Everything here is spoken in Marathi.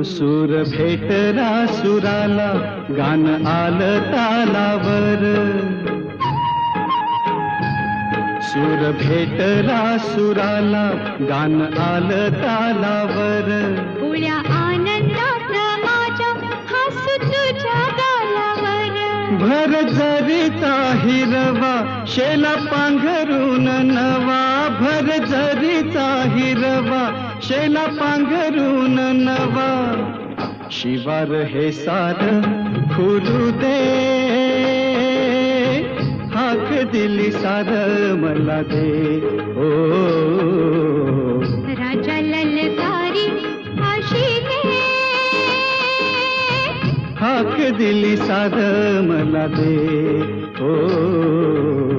सूर भेटला सुराला, गान आलं तालावर. सूर भेटला सुराला, गान आलं तालावर. उळ्या आनंदात माझ्या हसू तुझ्या गालावर. भर जरीचा हिरवा, शेला पांघरून नवा. भर जरीचा हिरवा, शेला पांघरून नवा. शिवार हे सार खुलू दे, हाक दिली सार मला दे. ओ राजा ललकारी अशी दे, हाक दिली सार मला दे. ओ